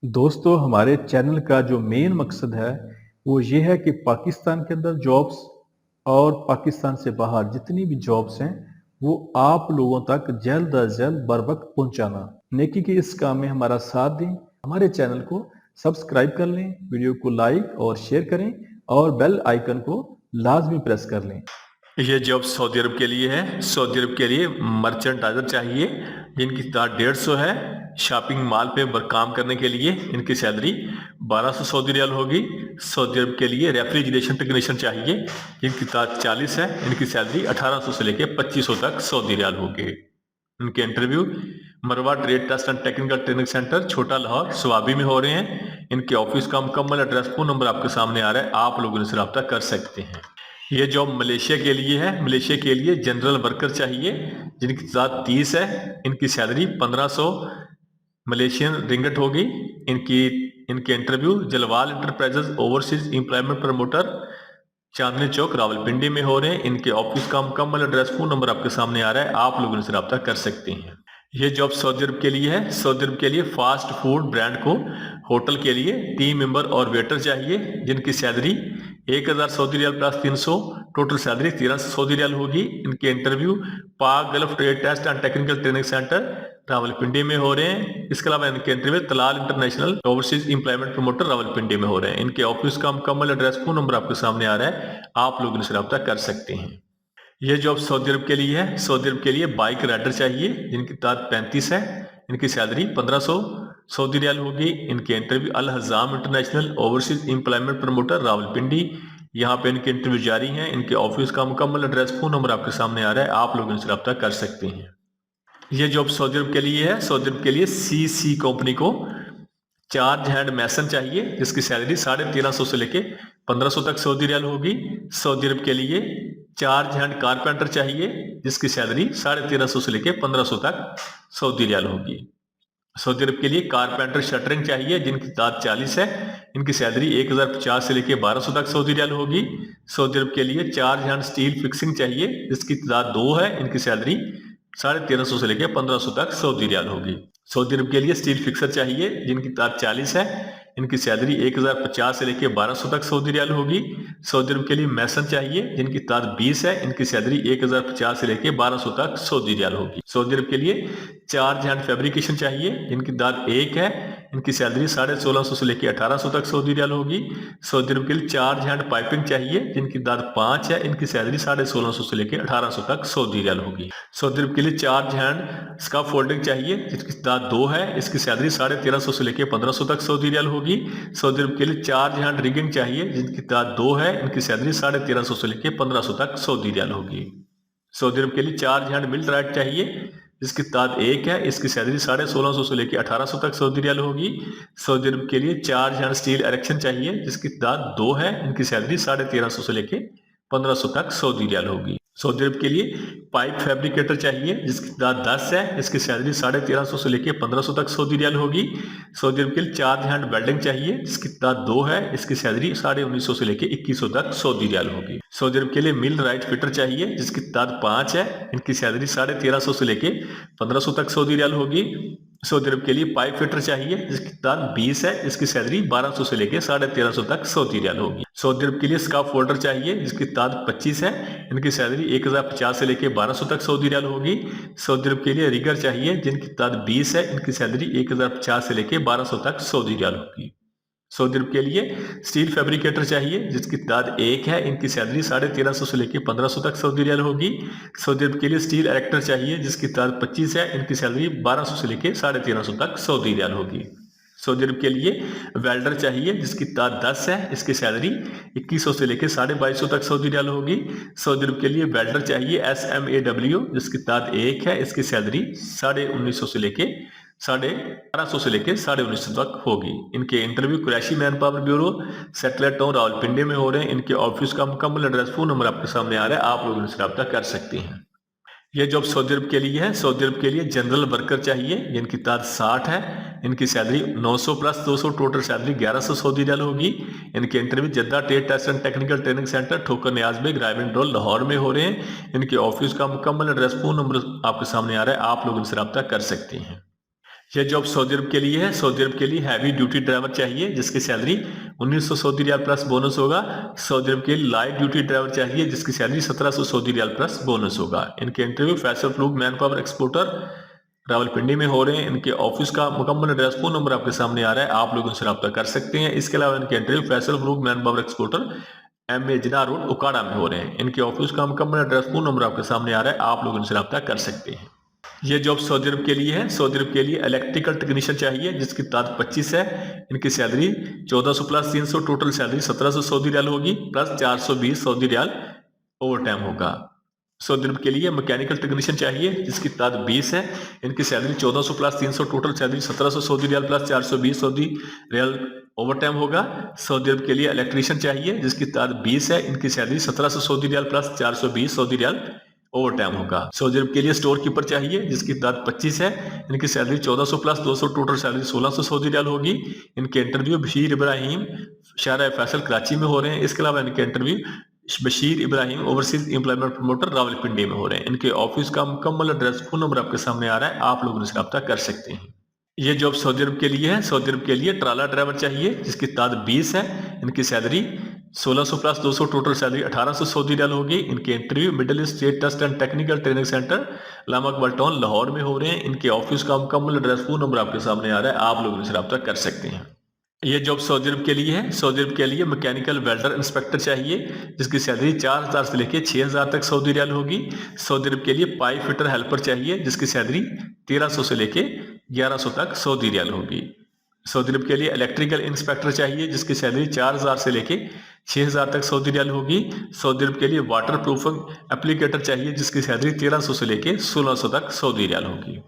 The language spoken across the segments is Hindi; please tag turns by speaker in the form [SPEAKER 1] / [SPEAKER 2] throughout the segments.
[SPEAKER 1] दोस्तों, हमारे चैनल का जो मेन मकसद है वो ये है कि पाकिस्तान के अंदर जॉब्स और पाकिस्तान से बाहर जितनी भी जॉब्स हैं वो आप लोगों तक जल्द अज जल्द बर वक्त पहुंचाना। नेकी के इस काम में हमारा साथ दें, हमारे चैनल को सब्सक्राइब कर लें, वीडियो को लाइक और शेयर करें और बेल आइकन को लाजमी प्रेस कर लें।
[SPEAKER 2] ये जॉब सऊदी अरब के लिए है। सऊदी अरब के लिए मर्चेंटाइजर चाहिए जिनकी तादाद 150 है। शॉपिंग मॉल पे काम करने के लिए इनकी सैलरी 1200 सऊदी रियाल होगी। सऊदी अरब के लिए रेफ्रिजरेशन टेक्नीशियन चाहिए जिनकी तादाद 40 है। इनकी सैलरी 1800 से लेकर 2500 तक सऊदी रियाल होगी। इनके इंटरव्यू मरवा trade test and technical training centre, Chhota Lahore, Swabi में हो रहे हैं। इनके ऑफिस का मुकम्मल एड्रेस, फोन नंबर आपके सामने आ रहा है, आप लोग इनसे रब्ता कर सकते हैं। ये जॉब मलेशिया के लिए है। मलेशिया के लिए जनरल वर्कर चाहिए जिनकी तादाद 30 है। इनकी सैलरी 1500 मलेशियन रिंगट होगी। इनके interview Jalwal enterprises overseas employment promoter, Chandni Chowk, Rawalpindi में हो रहे हैं। इनके ऑफिस का मुकम्मल एड्रेस, फोन नंबर आपके सामने आ रहा है, आप लोग इनसे रब्ता कर सकते हैं। ये जॉब सऊदी अरब के लिए है। सऊदी अरब के लिए फास्ट फूड ब्रांड को होटल के लिए टीम मेंबर और वेटर चाहिए जिनकी salary 1000 Saudi riyal plus 300, total salary 1300 Saudi riyal होगी। इनके interview Pak Gulf trade test and technical training centre, Rawalpindi में हो रहे हैं। इसके अलावा इनके interview Talal international overseas employment promoter, Rawalpindi में हो रहे हैं। इनके ऑफिस का मुकम्मल एड्रेस, फोन नंबर आपके सामने आ रहा है, आप लोग इनसे रब्ता कर सकते हैं। ये जॉब सऊदी अरब के लिए है। सऊदी अरब के लिए बाइक राइडर चाहिए जिनकी तादाद 35 है। इनकी सैलरी 1500 सऊदी रियाल होगी। इनके interview Al Hazam international overseas employment promoter, Rawalpindi, यहाँ पे इनके इंटरव्यू जारी हैं। इनके ऑफिस का मुकम्मल एड्रेस, फोन नंबर आपके सामने आ रहा है, आप लोग इनसे रब्ता कर सकते हैं। ये जॉब सऊदी अरब के लिए है। सऊदी अरब के लिए सीसी कंपनी को चार्ज हैंड मैसन चाहिए जिसकी सैलरी 1350 से लेके 1500 तक सऊदी रियाल होगी। सऊदी अरब के लिए चार्ज हैंड कारपेंटर चाहिए जिसकी सैलरी 1350 से लेके 1500 तक सऊदी रियाल होगी। सऊदी अरब के लिए कारपेंटर शटरिंग चाहिए जिनकी तादाद 40 है। इनकी सैलरी 1050 से लेके 1200 तक सऊदी रियाल होगी। सऊदी अरब के लिए चार्ज हैंड स्टील फिक्सिंग चाहिए जिसकी तादाद 2 है। इनकी सैलरी 1350 से लेके 1500 तक सऊदी रियाल होगी। सऊदी अरब के लिए स्टील फिक्सर चाहिए जिनकी तादाद 40 है। इनकी सैलरी 1050 से लेके 1200 तक सऊदी रियाल होगी। सऊदी अरब के लिए मैसन चाहिए जिनकी तादाद 20 है। इनकी सैलरी 1050 से लेके 1200 तक सऊदी रियाल होगी। सऊदी अरब के लिए चार्ज हैंड फैब्रिकेशन चाहिए जिनकी तादाद 1 है। इनकी सैलरी 1650 से लेके 1800 तक सऊदी रियाल होगी। सऊदी अरब के लिए चार्ज हैंड पाइपिंग चाहिए जिनकी तादाद 5 है। इनकी सैलरी 1650 से लेके 1800 तक सऊदी रियाल होगी। सऊदी अरब के लिए चार्ज हैंड स्काफ फोल्डिंग चाहिए जिसकी तादाद 2 है। इसकी सैलरी 1350 से लेके 1500 तक सऊदी रियाल होगी। सऊदी अरब के लिए चार्ज हैंड रिगिंग चाहिए जिनकी तादाद 2 है। इनकी सैलरी 1350 से लेके 1500 तक सऊदी रियाल होगी। सऊदी अरब के लिए चार्ज हैंड मिल राइट चाहिए जिसकी तादाद 1 है। इसकी सैलरी 1650 से लेके 1800 तक सऊदी रियाल होगी। सऊदी अरब के लिए चार्ज हैंड स्टील इरेक्शन चाहिए जिसकी तादाद 2 है। इनकी सैलरी 1350 से लेके 1500 तक सऊदी रियाल होगी। सऊदी अरब के लिए पाइप फैब्रिकेटर चाहिए जिसकी तादाद 10 है। इसकी सैलरी 1350 से लेके 1500 तक सऊदी रियाल होगी। सऊदी अरब के लिए चार्ज हैंड वेल्डिंग चाहिए जिसकी तादाद 2 है। इसकी सैलरी 1950 से लेके 2100 तक सऊदी रियाल होगी। सऊदी अरब के लिए मिल राइट फिटर चाहिए जिसकी तादाद 5 है। इनकी सैलरी 1350 से लेके 1500 तक सऊदी रियाल होगी। सऊदी अरब के लिए पाइप फिटर चाहिए जिसकी तादाद 20 है। इसकी सैलरी 1200 से लेके 1350 तक सऊदी रियाल होगी। सऊदी अरब के लिए स्काफ फोल्डर चाहिए जिसकी तादाद 25 है। इनकी सैलरी 1050 से लेके 1200 तक सऊदी रियाल होगी। सऊदी अरब के लिए रिगर चाहिए जिनकी तादाद 20 है। इनकी सैलरी 1050 से लेके 1200 तक सऊदी रियाल होगी। सऊदी अरब के लिए स्टील फैब्रिकेटर चाहिए जिसकी तादाद 1 है। इनकी सैलरी 1350 से लेके 1500 तक सऊदी रियाल होगी। सऊदी अरब के लिए स्टील इरेक्टर चाहिए जिसकी तादाद 25 है। इनकी सैलरी 1200 से लेके 1350 तक सऊदी रियाल होगी। सऊदी अरब के लिए वेल्डर चाहिए जिसकी तादाद 10 है। इसकी सैलरी 2100 से लेके 2250 तक सऊदी रियाल होगी। सऊदी अरब के लिए वेल्डर चाहिए SMAW जिसकी तादाद 1 है। इसकी सैलरी 1950 से लेके 1250 से लेके 1950 तक होगी। इनके interview Qureshi man power bureau, Satellite Town, Rawalpindi में हो रहे हैं। इनके ऑफिस का मुकम्मल एड्रेस, फोन नंबर आपके सामने आ रहा है, आप लोग इनसे रब्ता कर सकते हैं। यह जॉब सऊदी अरब के लिए है। सऊदी अरब के लिए जनरल वर्कर चाहिए जिनकी तादाद 60 है। इनकी salary 900 plus 200, total salary 1100 Saudi riyal होगी। इनके interview Jeddah trade test and technical training centre, Thokar Niaz Baig, Raiwind road, Lahore में हो रहे हैं। इनके ऑफिस का मुकम्मल एड्रेस, फोन नंबर आपके सामने आ रहा है, आप लोग इनसे रब्ता कर सकते हैं। ये जॉब सऊदी अरब के लिए है। सऊदी अरब के लिए हैवी ड्यूटी ड्राइवर चाहिए जिसकी salary 1900 Saudi riyal plus bonus होगा। सऊदी अरब के लिए लाइट ड्यूटी ड्राइवर चाहिए जिसकी salary 1700 Saudi riyal plus bonus होगा। इनके इंटरव्यू फैसल फ्लूक मैन पावर एक्सपोर्टर रावलपिंडी में हो रहे हैं। इनके ऑफिस का मुकम्मल एड्रेस फोन नंबर आपके सामने आ रहा है, आप लोग उनसे रब्ता कर सकते हैं। इसके अलावा इनके इंटरव्यू फैसल फ्लूक मैन पावर एक्सपोर्टर MA जिना रोड उकाड़ा में हो रहे हैं। इनके ऑफिस का मुकम्मल एड्रेस फोन नंबर आपके सामने आ रहा है, आप लोग उनसे रब्ता कर सकते हैं। ये जॉब सऊदी अरब के लिए है। सऊदी अरब के लिए इलेक्ट्रिकल टेक्नीशियन चाहिए जिसकी तादाद 25 है। इनकी salary 1400 plus 300, total salary 1700 Saudi riyal होगी plus 420 Saudi riyal over time होगा। सऊदी अरब के लिए मैकेनिकल टेक्नीशियन चाहिए जिसकी तादाद 20 है। इनकी salary 1400 plus 300, total salary 1700 Saudi riyal plus 420 Saudi riyal over time होगा। सऊदी अरब के लिए इलेक्ट्रीशियन चाहिए जिसकी तादाद 20 है। इनकी salary 1700 Saudi riyal plus 420 Saudi riyal over time होगा। सऊदी अरब के लिए स्टोर कीपर चाहिए जिसकी तादाद 25 है। इनकी salary 1400 plus 200, total salary 1600 Saudi riyal होगी। इनके इंटरव्यू बशीर इब्राहिम शहर फैसल कराची में हो रहे हैं। इसके अलावा इनके interview Bashir Ibrahim overseas employment promoter Rawalpindi में हो रहे हैं। इनके ऑफिस का मुकम्मल एड्रेस फोन नंबर आपके सामने आ रहा है, आप लोग उनसे रब्ता कर सकते हैं। ये जॉब सऊदी अरब के लिए है। सऊदी अरब के लिए ट्राला ड्राइवर चाहिए जिसकी तादाद 20 है। इनकी salary 1600 plus 200, total salary 1800 Saudi riyal होगी। इनके interview middle east state test and technical training centre लामक बल्टोन लाहौर में हो रहे हैं। इनके ऑफिस का मुकम्मल एड्रेस फोन नंबर आपके सामने आ रहा है, आप लोग उनसे रब्ता कर सकते हैं। ये जॉब सऊदी अरब के लिए है। सऊदी अरब के लिए मैकेनिकल वेल्डर इंस्पेक्टर चाहिए जिसकी सैलरी 4000 से लेकर 6000 तक सऊदी रियाल होगी। सऊदी अरब के लिए पाइप फिटर हेल्पर चाहिए जिसकी सैलरी 1300 से लेकर 1100 तक सऊदी रियाल होगी। सऊदी अरब के लिए इलेक्ट्रिकल इंस्पेक्टर चाहिए जिसकी सैलरी 4000 से लेकर 6000 तक सऊदी रियाल होगी। सऊदी अरब के लिए वाटर प्रूफिंग एप्लीकेटर चाहिए जिसकी सैलरी 1300 से लेकर 1600 तक सऊदी रियाल होगी।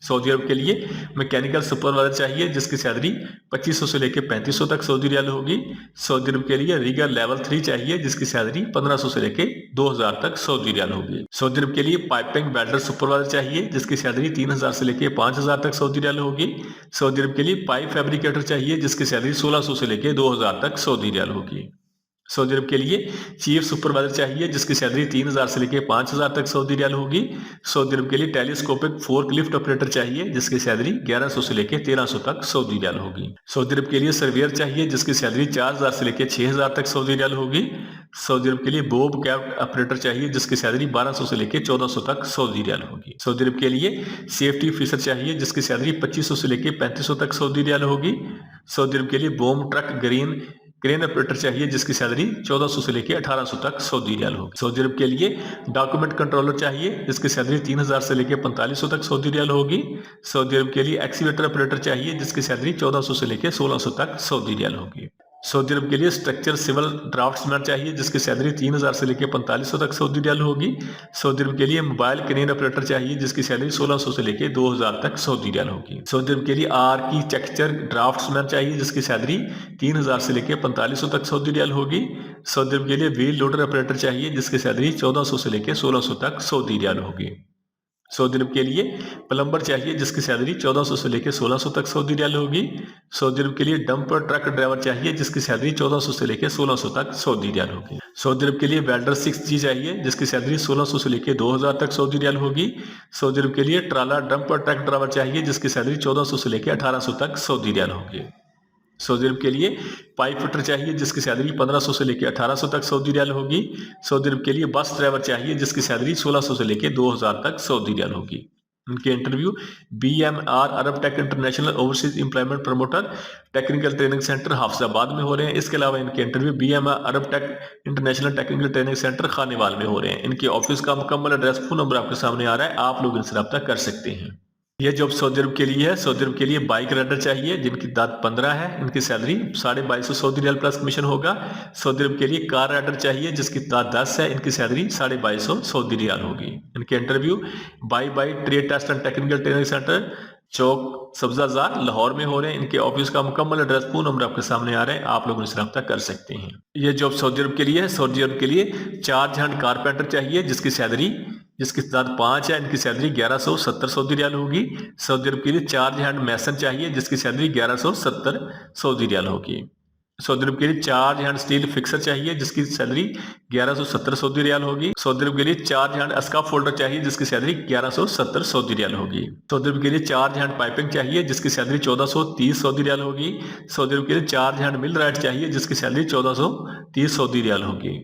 [SPEAKER 2] सऊदी अरब के लिए मैकेनिकल सुपरवाइजर चाहिए जिसकी सैलरी 2500 से लेकर 3500 तक सऊदी रियाल होगी। सऊदी अरब के लिए रीगर लेवल 3 चाहिए जिसकी सैलरी 1500 से लेकर 2000 तक सऊदी रियाल होगी। सऊदी अरब के लिए पाइपिंग वेल्डर सुपरवाइजर चाहिए जिसकी सैलरी 3000 से लेकर 5000 तक सऊदी रियाल होगी। सऊदी अरब के लिए पाइप फैब्रिकेटर चाहिए जिसकी सैलरी 1600 से लेकर 2000 तक सऊदी रियाल होगी। सऊदी अरब के लिए चीफ सुपरवाइजर चाहिए जिसकी सैलरी 3000 से लेकर 5000 तक सऊदी रियाल होगी। सऊदी अरब के लिए टेलीस्कोपिक फोर्क लिफ्ट ऑपरेटर चाहिए जिसकी सैलरी 1100 से लेकर 1300 तक सऊदी रियाल होगी। सऊदी अरब के लिए सर्वेयर चाहिए जिसकी सैलरी 4000 से लेकर 6000 तक सऊदी रियाल होगी। सऊदी अरब के लिए बोब कैप ऑपरेटर चाहिए जिसकी सैलरी 1200 से लेकर 1400 तक सऊदी रियाल होगी। सऊदी अरब के लिए सेफ्टी ऑफिसर चाहिए जिसकी सैलरी 2500 से लेकर 3500 तक सऊदी रियाल होगी। सऊदी अरब के लिए बोम ट्रक क्रेन ऑपरेटर चाहिए जिसकी सैलरी 1400 से लेकर 1800 तक सऊदी रियाल होगी। सऊदी अरब के लिए डॉक्यूमेंट कंट्रोलर चाहिए जिसकी सैलरी 3000 से लेकर 4500 तक सऊदी रियाल होगी। सऊदी अरब के लिए एक्सीवेटर ऑपरेटर चाहिए जिसकी सैलरी 1400 से लेकर 1600 तक सऊदी रियाल होगी। सऊदी अरब के लिए स्ट्रक्चर सिविल ड्राफ्ट्समैन चाहिए जिसकी सैलरी 3000 से लेकर 4500 तक सऊदी रियाल होगी। सऊदी अरब के लिए मोबाइल क्रेन ऑपरेटर चाहिए जिसकी सैलरी 1600 से लेकर 2000 तक सऊदी रियाल होगी। सऊदी अरब के लिए आर्किटेक्चर ड्राफ्ट्समैन चाहिए जिसकी सैलरी 3000 से लेकर 4500 तक सऊदी रियाल होगी। सऊदी अरब के लिए व्हील लोडर ऑपरेटर चाहिए जिसकी सैलरी 1400 से लेकर 1600 तक सऊदी रियाल होगी। सऊदी अरब के लिए प्लम्बर चाहिए जिसकी सैलरी 1400 से लेकर 1600 तक सऊदी रियाल होगी। सऊदी अरब के लिए डंपर ट्रक ड्राइवर चाहिए जिसकी सैलरी 1400 से लेकर 1600 तक सऊदी रियाल होगी। सऊदी अरब के लिए वेल्डर 6G चाहिए जिसकी सैलरी 1600 से लेकर 2000 तक सऊदी रियाल होगी। सऊदी अरब के लिए ट्राला डंपर ट्रक ड्राइवर चाहिए जिसकी सैलरी 1400 से लेकर 1800 तक सऊदी रियाल होगी। सऊदी अरब के लिए पाइप फिटर चाहिए जिसकी सैलरी 1500 से लेकर 1800 तक सऊदी रियाल होगी। सऊदी अरब के लिए बस ड्राइवर चाहिए जिसकी सैलरी 1600 से लेकर 2000 तक सऊदी रियाल होगी। उनके interview BMR Arab tech international overseas employment promoter technical training centre Hafizabad में हो रहे हैं। इसके अलावा इनके interview BMR Arab tech international technical training centre Khanewal में हो रहे हैं। इनके ऑफिस का मुकम्मल एड्रेस फोन नंबर आपके सामने आ रहा है, आप लोग इनसे रब्ता कर सकते हैं। यह जॉब सऊदी अरब के लिए है। सऊदी अरब के लिए बाइक राइडर चाहिए जिनकी तादाद 15 है। इनकी salary 2250 Saudi riyal plus commission होगा। सऊदी अरब के लिए कार राइडर चाहिए जिसकी तादाद 10 है। इनकी सैलरी 2250 सऊदी रियाल होगी। इनके interview by trade test and technical training centre Chowk Sabzazar Lahore में हो रहे हैं। इनके ऑफिस का मुकम्मल एड्रेस फोन नंबर आपके सामने आ रहे हैं, आप लोग उनसे रब्ता कर सकते हैं। यह जॉब सऊदी अरब के लिए है। सऊदी अरब के लिए चार्ज हैंड कारपेंटर चाहिए जिसकी तादाद 5 है। इनकी सैलरी 1170 सऊदी रियाल होगी। सऊदी अरब के लिए चार्ज हैंड मैसन चाहिए जिसकी सैलरी 1170 सऊदी रियाल होगी। सऊदी अरब के लिए 4 हैंड स्टील फिक्सर चाहिए जिसकी सैलरी 1170 सऊदी रियाल होगी। सऊदी अरब के लिए 4 हैंड अस्काफ फोल्डर चाहिए जिसकी सैलरी 1170 सऊदी रियाल होगी। सऊदी अरब के लिए 4 हैंड पाइपिंग चाहिए जिसकी सैलरी 1430 सऊदी रियाल होगी। सऊदी अरब के लिए 4 हैंड मिल राइट चाहिए जिसकी सैलरी 1430 सऊदी रियाल होगी।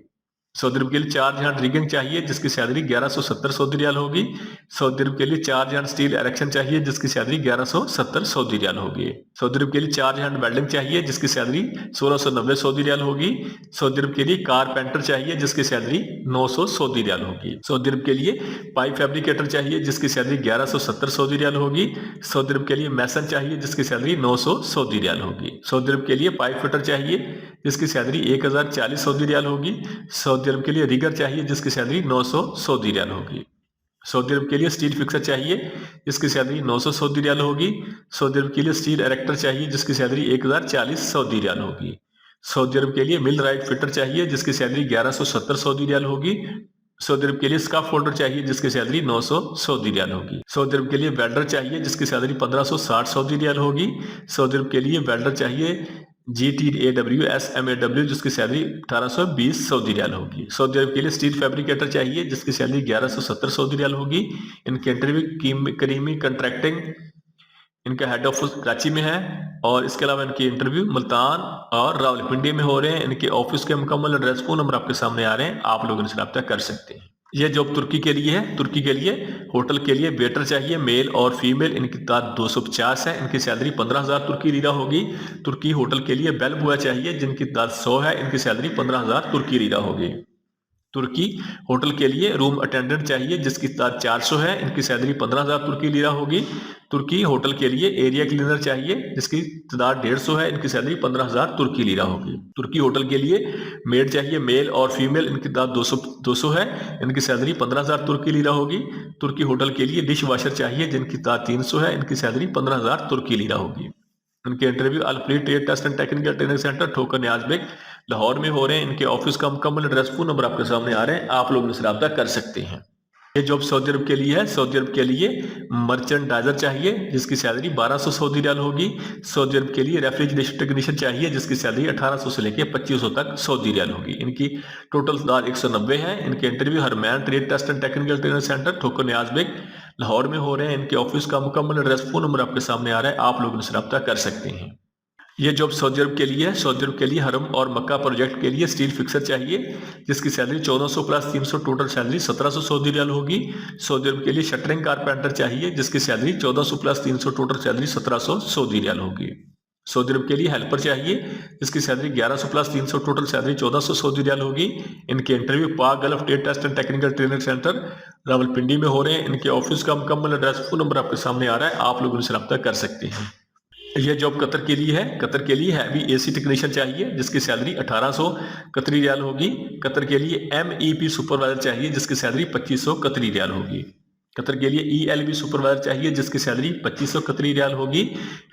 [SPEAKER 2] सऊदी अरब के लिए 4 हैंड रिगिंग चाहिए जिसकी सैलरी 1170 सऊदी रियाल होगी। सऊदी अरब के लिए 4 हैंड स्टील एरेक्शन चाहिए जिसकी सैलरी 1170 सऊदी रियाल होगी। सऊदी अरब के लिए 4 हैंड वेल्डिंग चाहिए जिसकी सैलरी 1690 सऊदी रियाल होगी। सऊदी अरब के लिए कारपेंटर चाहिए जिसकी सैलरी 900 सऊदी रियाल होगी। सऊदी अरब के लिए पाइप फैब्रिकेटर चाहिए जिसकी सैलरी 1170 सऊदी रियाल होगी। सऊदी अरब के लिए मैसन चाहिए जिसकी सैलरी 900 सऊदी रियाल होगी। सऊदी अरब के लिए पाइप फिटर चाहिए जिसकी सैलरी 1040 सऊदी रियाल होगी। सऊदी अरब के लिए रिगर चाहिए जिसकी सैलरी 900 सऊदी रियाल होगी। सऊदी अरब के लिए स्टील फिक्सर चाहिए जिसकी सैलरी 900 सऊदी रियाल होगी। सऊदी अरब के लिए स्टील एरेक्टर चाहिए जिसकी सैलरी 1040 सऊदी रियाल होगी। सऊदी अरब के लिए मिल राइट फिटर चाहिए जिसकी सैलरी 1170 सऊदी रियाल होगी। सऊदी अरब के लिए स्काफ फोल्डर चाहिए जिसकी सैलरी 900 सऊदी रियाल होगी। सऊदी अरब के लिए वेल्डर चाहिए जिसकी सैलरी 1560 सऊदी रियाल होगी। सऊदी अरब के लिए वेल्डर चाहिए GTAWSMAW जिसकी सैलरी 1820 सऊदी रियाल होगी। सऊदी अरब के लिए स्टील फैब्रिकेटर चाहिए जिसकी सैलरी 1170 सऊदी रियाल होगी। इनके इंटरव्यू करीमी कंट्रैक्टिंग इनका हेड ऑफिस कराची में है और इसके अलावा इनके इंटरव्यू मुल्तान और रावलपिंडी में हो रहे हैं। इनके ऑफिस के मुकम्मल एड्रेस फोन नंबर आपके सामने आ रहे हैं, आप लोग इनसे रब्ता कर सकते हैं। ये जॉब तुर्की के लिए है। तुर्की के लिए होटल के लिए वेटर चाहिए मेल और फीमेल, इनकी तादाद 250 है। इनकी सैलरी 15,000 तुर्की लीरा होगी। तुर्की होटल के लिए बेल बॉय चाहिए जिनकी तादाद 100 है। इनकी सैलरी 15,000 तुर्की लीरा होगी। तुर्की होटल के लिए रूम अटेंडेंट चाहिए जिसकी तादाद 400 है। इनकी सैलरी 15,000 तुर्की लीरा होगी। तुर्की होटल के लिए एरिया क्लीनर चाहिए जिसकी तादाद 150 है। इनकी सैलरी 15,000 तुर्की लीरा होगी। तुर्की होटल के लिए मेड चाहिए मेल और फीमेल, इनकी तादाद 200 है। इनकी सैलरी 15,000 तुर्की लीरा होगी। तुर्की होटल के लिए डिश वॉशर चाहिए जिनकी तादाद 300 है। इनकी सैलरी 15,000 तुर्की लीरा होगी। इनके इंटरव्यू अल-फ्री trade test and technical training centre Thokar Niazbeg Lahore में हो रहे हैं। इनके ऑफिस का मुकम्मल एड्रेस फोन नंबर आपके सामने आ रहे हैं, आप लोग इनसे रब्ता कर सकते हैं। ये जॉब सऊदी अरब के लिए है। सऊदी अरब के लिए मर्चेंडाइजर चाहिए जिसकी सैलरी 1200 सऊदी रियाल होगी। सऊदी अरब के लिए रेफ्रिजरेशन टेक्नीशियन चाहिए जिसकी सैलरी 1800 से लेकर 2500 तक सऊदी रियाल होगी। इनकी टोटल तादाद 190 है। इनके इंटरव्यू हरमैन trade test and technical training centre Thokar Niazbeg Lahore में हो रहे हैं। इनके ऑफिस का मुकम्मल एड्रेस फोन नंबर आपके सामने आ रहा है, आप लोग इनसे रब्ता कर सकते हैं। ये जॉब सऊदी अरब के लिए है। सऊदी अरब के लिए हरम और मक्का प्रोजेक्ट के लिए स्टील फिक्सर चाहिए जिसकी salary 1400 plus 300 total salary 1700 Saudi riyal होगी। सऊदी अरब के लिए शटरिंग कारपेंटर चाहिए जिसकी salary 1400 plus 300 total salary 1700 Saudi riyal होगी। सऊदी अरब के लिए हेल्पर चाहिए जिसकी salary 1100 plus 300 total salary 1400 Saudi riyal होगी। इनके interview Pak Gulf trade test and technical training centre Rawalpindi में हो रहे हैं। इनके ऑफिस का मुकम्मल एड्रेस फोन नंबर आपके सामने आ रहा है, आप लोग इनसे रब्ता कर सकते हैं। यह जॉब कतर के लिए है। कतर के लिए हैवी एसी टेक्नीशियन चाहिए जिसकी सैलरी 1800 कतरी रियाल होगी। कतर के लिए MEP सुपरवाइजर चाहिए जिसकी सैलरी 2500 कतरी रियाल होगी। कतर के लिए ELB सुपरवाइजर चाहिए जिसकी सैलरी 2500 कतरी रियाल होगी।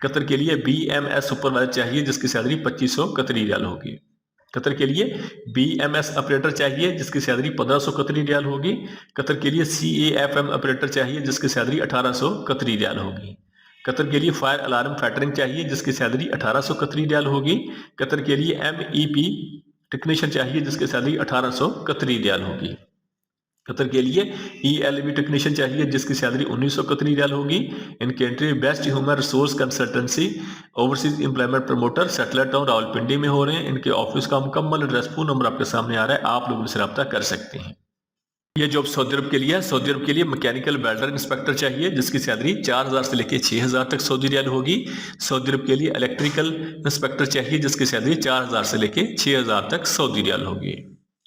[SPEAKER 2] कतर के लिए BMS सुपरवाइजर चाहिए जिसकी सैलरी 2500 कतरी रियाल होगी। कतर के लिए BMS ऑपरेटर चाहिए जिसकी सैलरी 1500 कतरी रियाल होगी। कतर के लिए CAFM ऑपरेटर चाहिए जिसकी सैलरी 1800 कतरी रियाल होगी। कतर के लिए फायर अलार्म फैटरिंग चाहिए जिसकी सैलरी 1800 कतरी रियाल होगी। कतर के लिए MEP टेक्नीशियन चाहिए जिसकी सैलरी 1800 कतरी रियाल होगी। कतर के लिए ELB टेक्नीशियन चाहिए जिसकी सैलरी 1900 कतरी रियाल होगी। इनके entry best human resource consultancy overseas employment promoter Satellite Town Rawalpindi में हो रहे हैं। इनके ऑफिस का मुकम्मल एड्रेस फोन नंबर आपके सामने आ रहा है, आप लोग इनसे रब्ता कर सकते हैं। ये जॉब सऊदी अरब के लिए है। सऊदी अरब के लिए मैकेनिकल वेल्डर इंस्पेक्टर चाहिए जिसकी सैलरी 4000 से लेकर 6000 तक सऊदी रियाल होगी। सऊदी अरब के लिए इलेक्ट्रिकल इंस्पेक्टर चाहिए जिसकी सैलरी 4000 से लेकर 6000 तक सऊदी रियाल होगी।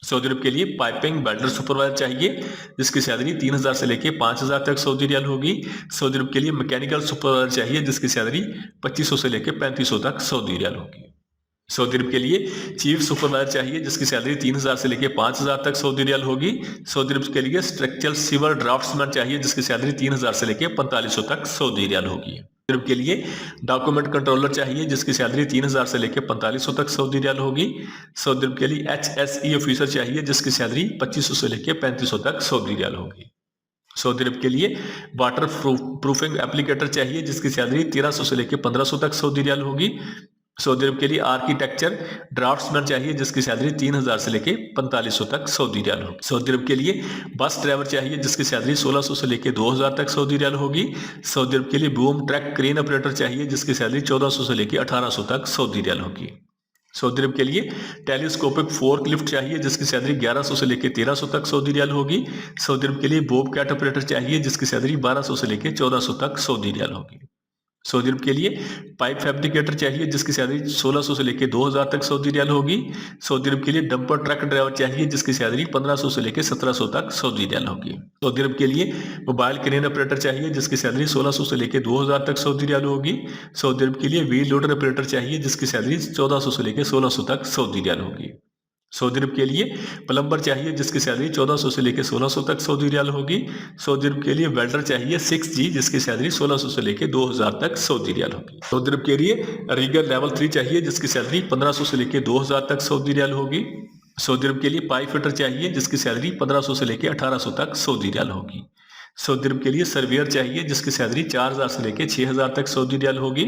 [SPEAKER 2] सऊदी अरब के लिए पाइपिंग वेल्डर सुपरवाइजर चाहिए जिसकी सैलरी 3000 से लेकर 5000 तक सऊदी रियाल होगी। सऊदी अरब के लिए मैकेनिकल सुपरवाइजर चाहिए जिसकी सैलरी 2500 से लेकर 3500 तक सऊदी रियाल होगी। सऊदी अरब के लिए चीफ सुपरवाइजर चाहिए जिसकी सैलरी 3000 से लेकर 5000 तक सऊदी रियाल होगी। सऊदी अरब के लिए स्ट्रक्चरल सिविल ड्राफ्ट्समैन चाहिए जिसकी सैलरी 3000 से लेकर 4500 तक सऊदी रियाल होगी। सऊदी अरब के लिए डॉक्यूमेंट कंट्रोलर चाहिए जिसकी सैलरी 3000 से लेकर 4500 तक सऊदी रियाल होगी। सऊदी अरब के लिए HSE ऑफिसर चाहिए जिसकी सैलरी 2500 से लेकर 3500 तक सऊदी रियाल होगी। सऊदी अरब के लिए वाटर प्रूफिंग एप्लीकेटर चाहिए जिसकी सैलरी 1300 से लेकर 1500 तक सऊदी रियाल होगी। सऊदी अरब के लिए आर्किटेक्चर ड्राफ्ट्समैन चाहिए जिसकी सैलरी 3000 से लेके 4500 तक सऊदी रियाल होगी। सऊदी अरब के लिए बस ड्राइवर चाहिए जिसकी सैलरी 1600 से लेके 2000 तक सऊदी रियाल होगी। सऊदी अरब के लिए बूम ट्रक क्रेन ऑपरेटर चाहिए जिसकी सैलरी 1400 से लेके 1800 तक सऊदी रियाल होगी। सऊदी अरब के लिए टेलीस्कोपिक फोर्क लिफ्ट चाहिए जिसकी सैलरी 1100 से लेके 1300 तक सऊदी रियाल होगी। सऊदी अरब के लिए बोब कैट ऑपरेटर चाहिए जिसकी सैलरी 1200 से लेके 1400 तक सऊदी रियाल होगी। सऊदी अरब के लिए पाइप फैब्रिकेटर चाहिए जिसकी सैलरी 1600 से लेके 2000 तक सऊदी रियाल होगी। सऊदी अरब के लिए डंपर ट्रक ड्राइवर चाहिए जिसकी सैलरी 1500 से लेके 1700 तक सऊदी रियाल होगी। सऊदी अरब के लिए मोबाइल क्रेन ऑपरेटर चाहिए जिसकी सैलरी 1600 से लेके 2000 तक सऊदी रियाल होगी। सऊदी अरब के लिए व्हील लोडर ऑपरेटर चाहिए जिसकी सैलरी 1400 से लेके 1600 तक सऊदी रियाल होगी। सऊदी अरब के लिए प्लम्बर चाहिए जिसकी सैलरी 1400 से लेकर 1600 तक सऊदी रियाल होगी। सऊदी अरब के लिए वेल्डर चाहिए 6G जिसकी सैलरी 1600 से लेकर 2000 तक सऊदी रियाल होगी। सऊदी अरब के लिए रीगर लेवल 3 चाहिए जिसकी सैलरी 1500 से लेकर 2000 तक सऊदी रियाल होगी। सऊदी अरब के लिए पाइप फिटर चाहिए जिसकी सैलरी 1500 से लेकर 1800 तक सऊदी रियाल होगी। सऊदी अरब के लिए सर्वेयर चाहिए जिसकी सैलरी 4000 से लेकर 6000 तक सऊदी रियाल होगी।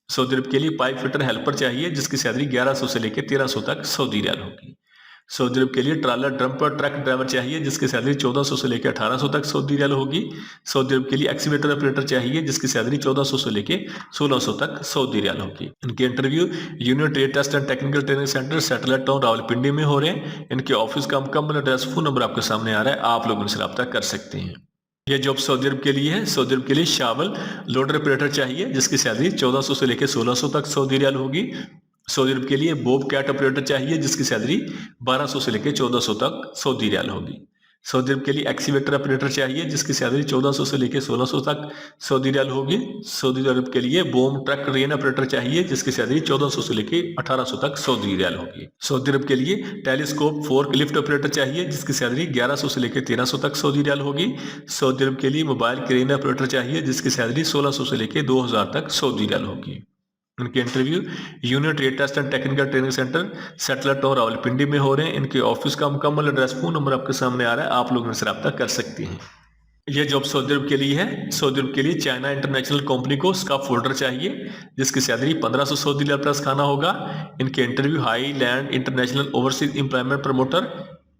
[SPEAKER 2] सऊदी अरब के लिए पाइप फिटर हेल्पर चाहिए जिसकी सैलरी 1100 से लेकर 1300 तक सऊदी रियाल होगी। सऊदी अरब के लिए ट्रालर ड्रम्पर ट्रक ड्राइवर चाहिए जिसकी सैलरी 1400 से लेकर 1800 तक सऊदी रियाल होगी। सऊदी अरब के लिए एक्सीवेटर ऑपरेटर चाहिए जिसकी सैलरी 1400 से लेकर 1600 तक सऊदी रियाल होगी। इनके interview union trade test and technical training centre Satellite Town Rawalpindi में हो रहे हैं। इनके ऑफिस का मुकम्मल एड्रेस फोन नंबर आपके सामने आ रहा है, आप लोग उनसे रब्ता कर सकते हैं। यह जॉब सऊदी अरब के लिए है। सऊदी अरब के लिए शावल लोडर ऑपरेटर चाहिए जिसकी सैलरी 1400 से लेकर 1600 तक सऊदी रियाल होगी। सऊदी अरब के लिए बोब कैट ऑपरेटर चाहिए जिसकी सैलरी 1200 से लेकर 1400 तक सऊदी रियाल होगी। सऊदी अरब के लिए एक्सीवेटर ऑपरेटर चाहिए जिसकी सैलरी 1400 से लेकर 1600 तक सऊदी रियाल होगी। सऊदी अरब के लिए बोम ट्रक क्रेन ऑपरेटर चाहिए जिसकी सैलरी 1400 से लेकर 1800 तक सऊदी रियाल होगी। सऊदी अरब के लिए टेलीस्कोप फोर्क लिफ्ट ऑपरेटर चाहिए जिसकी सैलरी 1100 से लेकर 1300 तक सऊदी रियाल होगी। सऊदी अरब के लिए मोबाइल क्रेन ऑपरेटर चाहिए जिसकी सैलरी 1600 से लेकर 2000 तक सऊदी रियाल होगी। इनके interview union trade test and technical training centre Satellite Town Rawalpindi में हो रहे हैं। इनके ऑफिस का मुकम्मल एड्रेस फोन नंबर आपके सामने आ रहा है, आप लोग इनसे रब्ता कर सकते हैं। यह जॉब सऊदी अरब के लिए है। सऊदी अरब के लिए चाइना इंटरनेशनल कंपनी को स्टाफ होल्डर चाहिए जिसकी सैलरी 1500 सऊदी रियाल प्लस खाना होगा। इनके interview high land international overseas employment promoter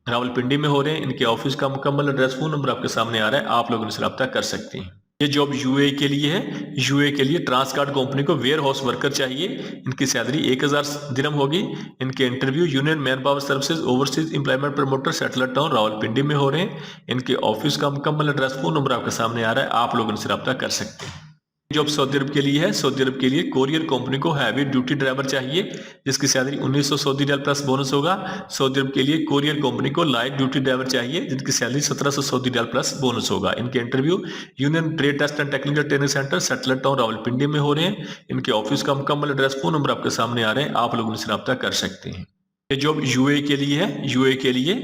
[SPEAKER 2] Rawalpindi में हो रहे हैं। इनके ऑफिस का मुकम्मल एड्रेस फोन नंबर आपके सामने आ रहा है, आप लोग इनसे रब्ता कर सकते हैं। ये जॉब यूए के लिए है। यूए के लिए ट्रांसकार्ड कंपनी को वेयर हाउस वर्कर चाहिए। इनकी सैलरी 1000 दिरहम होगी। इनके interview union man power services overseas employment promoter satellite Town Rawalpindi में हो रहे हैं। इनके ऑफिस का मुकम्मल एड्रेस फोन नंबर आपके सामने आ रहा है, आप लोग इनसे रब्ता कर सकते हैं। जॉब सऊदी अरब के लिए है। सऊदी अरब के लिए कोरियर कंपनी को हैवी ड्यूटी ड्राइवर चाहिए जिसकी salary 1900 Saudi riyal plus bonus होगा। सऊदी अरब के लिए कोरियर कंपनी को लाइट ड्यूटी ड्राइवर चाहिए जिनकी salary 1700 Saudi riyal plus bonus होगा। इनके interview union trade test and technical training centre Satellite Town Rawalpindi में हो रहे हैं। इनके ऑफिस का मुकम्मल एड्रेस फोन नंबर आपके सामने आ रहे हैं, आप लोग उनसे रब्ता कर सकते हैं। ये जॉब यूए के लिए है। यूए के लिए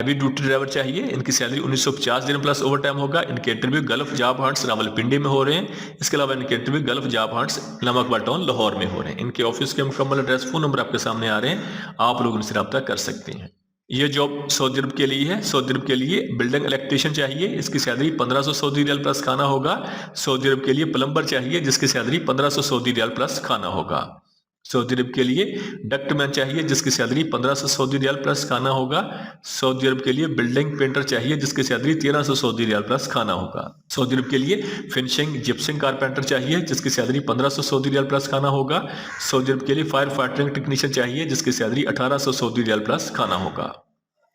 [SPEAKER 2] हैवी ड्यूटी ड्राइवर चाहिए। इनकी सैलरी 1950 दिन प्लस ओवर टाइम होगा। इनके interview gulf job hunts Rawalpindi में हो रहे हैं। इसके अलावा इनके इंटरव्यू गल्फ जॉब हंट्स नमकवाल टाउन लाहौर में हो रहे हैं। इनके ऑफिस के मुकम्मल एड्रेस फोन नंबर आपके सामने आ रहे हैं, आप लोग उनसे रब्ता कर सकते हैं। ये जॉब सऊदी अरब के लिए है। सऊदी अरब के लिए बिल्डिंग इलेक्ट्रीशियन चाहिए। इसकी सैलरी 1500 सऊदी रियाल प्लस खाना होगा। सऊदी अरब के लिए प्लम्बर चाहिए जिसकी सैलरी 1500 सऊदी रियाल प्लस खाना होगा। सऊदी अरब के लिए डक्टमैन चाहिए जिसकी सैलरी 1500 सऊदी रियाल प्लस खाना होगा। सऊदी अरब के लिए बिल्डिंग पेंटर चाहिए जिसकी सैलरी 1300 सऊदी रियाल प्लस खाना होगा। सऊदी अरब के लिए फिनिशिंग जिप्सिंग कारपेंटर चाहिए जिसकी सैलरी 1500 सऊदी रियाल प्लस खाना होगा। सऊदी अरब के लिए फायर फाइटिंग टेक्नीशियन चाहिए जिसकी सैलरी 1800 सऊदी रियाल प्लस खाना होगा।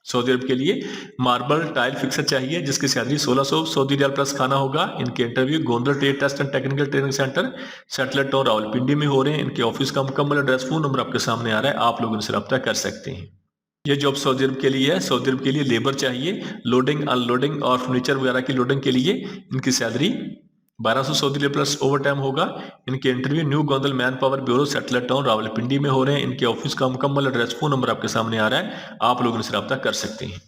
[SPEAKER 2] सऊदी अरब के लिए मार्बल टाइल फिक्सर चाहिए जिसकी सैलरी 1600 सऊदी रियाल प्लस खाना होगा। इनके interview Gondar trade test and technical training centre Satellite Town Rawalpindi में हो रहे हैं। इनके ऑफिस का मुकम्मल एड्रेस फोन नंबर आपके सामने आ रहा है, आप लोग इनसे रब्ता कर सकते हैं। ये जॉब सऊदी अरब के लिए है। सऊदी अरब के लिए लेबर चाहिए लोडिंग अनलोडिंग और फर्नीचर वगैरह की लोडिंग के लिए। इनकी salary 1200 Saudi riyal plus over time होगा। इनके interview new Gondal man power bureau Satellite Town Rawalpindi में हो रहे हैं। इनके ऑफिस का मुकम्मल एड्रेस फोन नंबर आपके सामने आ रहा है, आप लोग इनसे रब्ता कर सकते हैं।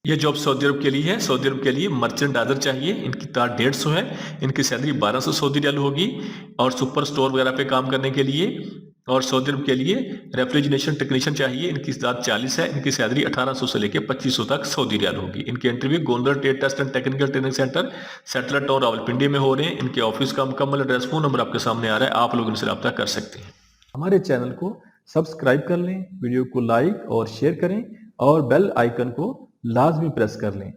[SPEAKER 2] यह जॉब सऊदी अरब के लिए है। सऊदी अरब के लिए मर्चेंडाइजर चाहिए। इनकी तार 150 है। इनकी सैलरी 1200 सऊदी रियाल होगी और सुपर स्टोर वगैरह पे काम करने के लिए। और सऊदी अरब के लिए रेफ्रिजरेशन टेक्नीशियन चाहिए। इनकी तार 40 है। इनकी सैलरी 1800 से लेकर 2500 तक सऊदी रियाल होगी। इनके interview Gondar trade test and technical training centre Satellite Town Rawalpindi में हो रहे हैं। इनके ऑफिस का मुकम्मल एड्रेस फोन नंबर आपके सामने आ रहा है, आप लोग इनसे रब्ता कर सकते हैं।
[SPEAKER 1] हमारे चैनल को सब्सक्राइब कर लें, वीडियो को लाइक और शेयर करें और बेल आइकन को लाजमी प्रेस कर लें।